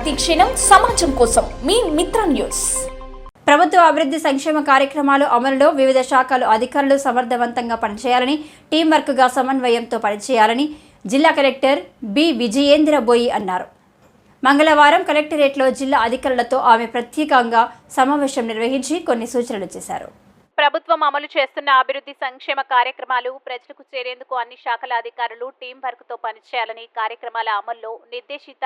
ప్రతిక్షణం సమాజం కోసం మీ మిత్ర న్యూస్. ప్రభుత్వ అభివృద్ధి సంక్షేమ కార్యక్రమాలు అమలులో వివిధ శాఖల అధికారులు సమర్థవంతంగా పనిచేయాలని, టీం వర్క్గా సమన్వయంతో పనిచేయాలని జిల్లా కలెక్టర్ బి విజయేంద్ర బోయి అన్నారు. మంగళవారం కలెక్టరేట్లో జిల్లా అధికారులతో ఆమె ప్రత్యేకంగా సమావేశం నిర్వహించి కొన్ని సూచనలు చేశారు. ప్రభుత్వం అమలు చేస్తున్న అభివృద్ధి సంక్షేమ కార్యక్రమాలు ప్రజలకు చేరేందుకు అన్ని శాఖల అధికారులు టీం వర్క్తో పనిచేయాలని, కార్యక్రమాల అమల్లో నిర్దేశిత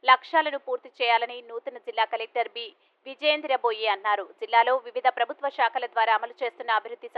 లక్ష్యాలను పూర్తి చేయాలని నూతన జిల్లా కలెక్టర్ బి విజయేంద్ర బోయి అన్నారు. జిల్లాలో వివిధ ప్రభుత్వ శాఖల ద్వారా అమలు చేస్తున్న అభివృద్ధి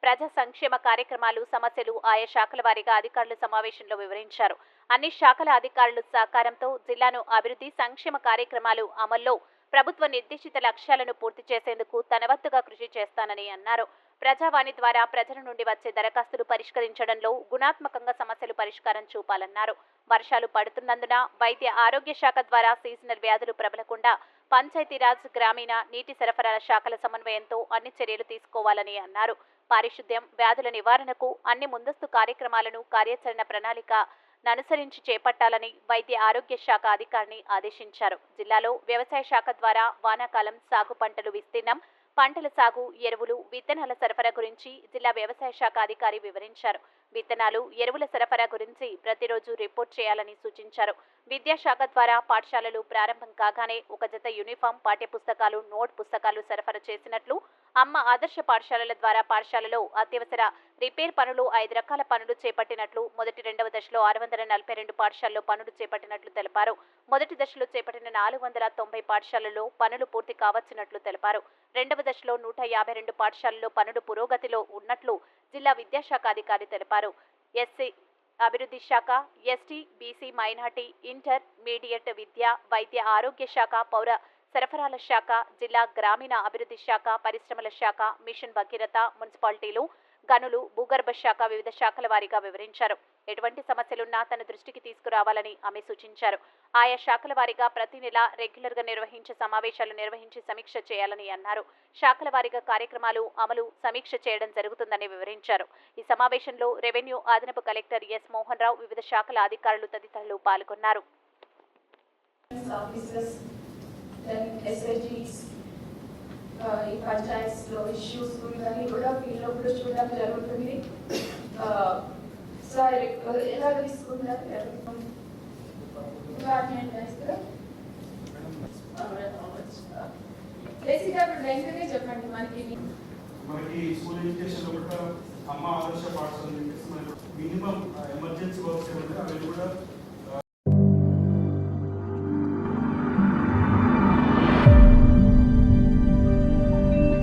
ప్రజా సంక్షేమ కార్యక్రమాలు, సమస్యలు ఆయా శాఖల వారీగా అధికారులు సమావేశంలో వివరించారు. అన్ని శాఖల అధికారుల సహకారంతో జిల్లాను అభివృద్ధి సంక్షేమ కార్యక్రమాలు అమల్లో ప్రభుత్వ నిర్దేశిత లక్ష్యాలను పూర్తి చేసేందుకు తనవంతుగా కృషి చేస్తానని అన్నారు. ప్రజావాణి ద్వారా ప్రజల నుండి వచ్చే దరఖాస్తులు పరిష్కరించడంలో గుణాత్మకంగా సమస్యలు పరిష్కారం చూపాలన్నారు. వర్షాలు పడుతున్నందున వైద్య ఆరోగ్య శాఖ ద్వారా సీజనల్ వ్యాధులు ప్రబలకుండా పంచాయతీరాజ్, గ్రామీణ నీటి సరఫరాల శాఖల సమన్వయంతో అన్ని చర్యలు తీసుకోవాలని అన్నారు. పారిశుద్ధ్యం, వ్యాధుల నివారణకు అన్ని ముందస్తు కార్యక్రమాలను కార్యాచరణ ప్రణాళిక అనుసరించి చేపట్టాలని వైద్య ఆరోగ్య శాఖ అధికారిని ఆదేశించారు. జిల్లాలో వ్యవసాయ శాఖ ద్వారా వానాకాలం సాగు పంటలు విస్తీర్ణం, పంటల సాగు, ఎరువులు, విత్తనాల సరఫరా గురించి జిల్లా వ్యవసాయ శాఖ అధికారి వివరించారు. విత్తనాలు, ఎరువుల సరఫరా గురించి ప్రతిరోజు రిపోర్ట్ చేయాలని సూచించారు. విద్యాశాఖ ద్వారా పాఠశాలలు ప్రారంభం కాగానే ఒక జత యూనిఫామ్, పాఠ్యపుస్తకాలు, నోట్ పుస్తకాలు సరఫరా చేసినట్లు, అమ్మ ఆదర్శ పాఠశాలల ద్వారా పాఠశాలలో అత్యవసర రిపేర్ పనులు 5 రకాల పనులు చేపట్టినట్లు, మొదటి, రెండవ దశలో 642 పాఠశాలలో పనులు చేపట్టినట్లు తెలిపారు. మొదటి దశలో చేపట్టిన 490 పాఠశాలల్లో పనులు పూర్తి కావచ్చినట్లు తెలిపారు. రెండవ దశలో 152 పాఠశాలల్లో పనులు పురోగతిలో ఉన్నట్లు జిల్లా విద్యాశాఖ అధికారి తెలిపారు. ఎస్సీ అభివృద్ధి శాఖ, ఎస్టీ, బీసీ, మైనార్టీ, ఇంటర్మీడియట్ విద్య, వైద్య ఆరోగ్య శాఖ, పౌర సరఫరాల శాఖ, జిల్లా గ్రామీణ అభివృద్ధి శాఖ, పరిశ్రమల శాఖ, మిషన్ భగీరథ, మున్సిపాలిటీలు, గనులు, భూగర్భ శాఖ వివిధ శాఖల వారీగా వివరించారు. ఎటువంటి సమస్యలున్నా తన దృష్టికి తీసుకురావాలని ఆమె సూచించారు. ఆయా శాఖల వారీగా ప్రతి నెల రెగ్యులర్గా నిర్వహించే సమావేశాలు నిర్వహించి సమీక్ష చేయాలని అన్నారు. శాఖల వారీగా కార్యక్రమాలు అమలు సమీక్ష చేయడం జరుగుతుందని వివరించారు. ఈ సమావేశంలో రెవెన్యూ అదనపు కలెక్టర్ ఎస్ మోహన్ రావు, వివిధ శాఖల అధికారులు తదితరులు పాల్గొన్నారు. ఈ పంచాయత్స్లో ఇష్యూస్ కానీ కూడా వీళ్ళు కూడా చూడడం జరుగుతుంది. సార్ ఎలా తీసుకుంటారు? బేసిక్గా వెంటనే చెప్పండి. మనకి స్కూల్ ఎడ్యుకేషన్ కూడా అమ్మ ఆదర్శ పాఠశాల మినిమం ఎమర్జెన్సీ వర్క్స్ ఏమంటే అవి కూడా